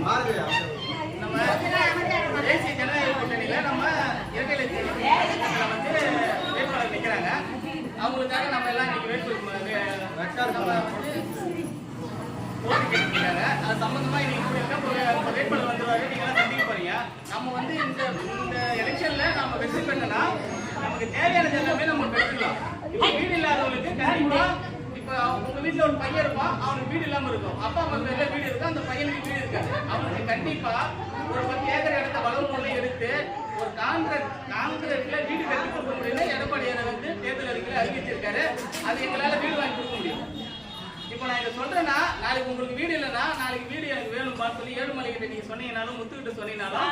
நம்ம தேசிய ஜனநாயக கூட்டணியில நம்ம இரட்டையில வந்து வேட்பாளர் நிற்கிறாங்க. அவங்களுக்காக நம்ம எல்லாம் இன்னைக்கு போட்டிருக்காங்க. அது சம்பந்தமா இன்னைக்கு வேட்பாளர் வந்துருவாரு. நீங்க எல்லாம் சந்திக்க போறீங்க. நம்ம வந்து இந்த எலெக்ஷன்ல நம்ம வெற்றி பெற்றனா நமக்கு தேவையானது எல்லாமே நம்ம பெற்றுக்கலாம். இப்போ வீடு இல்லாதவங்களுக்கு கண்டிப்பா இப்ப உங்க வீட்டுல ஒரு பையன் இருப்பான், அவனுக்கு வீடு இல்லாம இருக்கும். அப்பா அம்மா பேர்ல வீடு இருக்கும், அந்த பையனுக்கு வீடு இருக்காது. அவனுக்கு கண்டிப்பா ஒரு 10 ஏக்கர் இடத்த வளர்ப்பு எடுத்து ஒரு காங்கிரட்ல வீடு கட்டி கொடுக்க முடியும்னு எடப்பாடியார் வந்து தேர்தல் அறிக்கையில அறிவிச்சிருக்காரு. அது எங்களால வீடு வாங்கி கொடுக்க முடியும். இப்ப நான் இதை சொல்றேன்னா, நாளைக்கு உங்களுக்கு வீடு இல்லைன்னா நாளைக்கு வீடு எனக்கு வேணும் சொல்லி ஏழுமலை கிட்ட நீங்க சொன்னீங்கனாலும் முத்துக்கிட்ட சொன்னீங்கனாலும்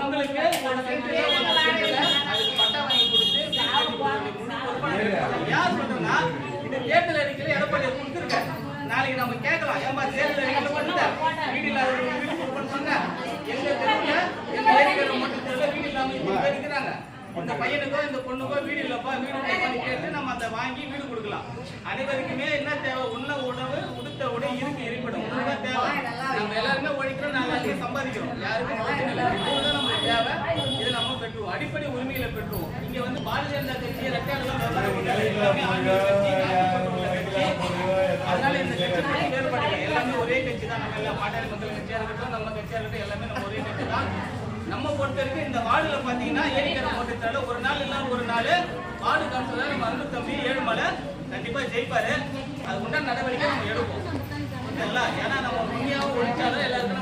உங்களுக்கு ஒரு சென்ட்ல அதுக்கு பட்டா வாங்கி கொடுத்து யார் சொல்றேன்னா இந்த தேர்தல் அறிக்கையில எடப்பாடியார் கொடுத்துருக்காரு. நாளைக்கு நம்ம கேட்கலாம், ஏன்பா தேர்தல் அறிக்கையில பண்ணுங்க வீடு இல்லாத வீடு கொடுப்பேன்னு சொன்ன எங்க தெருவுல எங்க ஏரியாவில் மட்டும் தெருவில் வீடு இல்லாம இருக்கிறாங்க. இந்த பையனுக்கோ இந்த பொண்ணுக்கோ வீடு இல்லப்பா வீடு பண்ணி கேட்டு நம்ம அதை வாங்கி வீடு கொடுக்கலாம். அனைவருக்குமே என்ன தேவை? உண்ண உணவு, உடுத்த உடை, இருக்கு இருப்பிடம் தேவை. நம்ம எல்லாருமே உழைக்கிறோம், நாங்க எல்லாத்தையும் சம்பாதிக்கிறோம். யாருக்கும் பிரச்சனை இல்லை. இதுதான் நம்ம தேவை. இதை நம்ம பெற்றுவோம், அடிப்படை உரிமைகளை பெற்றுவோம். இங்க வந்து பாரதிய ஜனதா கட்சி அதனால இந்த கட்சி வேறுபடல. எல்லாமே ஒரே கட்சி தான். நம்ம எல்லாம் பாட்டாளி மக்கள் கட்சியா இருக்கட்டும், நம்ம கட்சியா இருக்கட்டும், எல்லாமே நம்ம ஒரே கட்சி தான். நம்ம பொறுத்தவரைக்கும் இந்த வார்டுல பாத்தீங்கன்னா ஏரிக்கரை ஓட்டத்தால ஒரு நாள் இல்லாம ஒரு நாள் வார்டு கவுன்சிலர் நம்ம அன்பு தம்பி ஏழுமலை கண்டிப்பா ஜெயிப்பாரு. அது உண்டான நடவடிக்கை நம்ம எடுப்போம். ஏன்னா நம்ம உண்மையாவும் ஒழிச்சாலும் எல்லாருக்கும்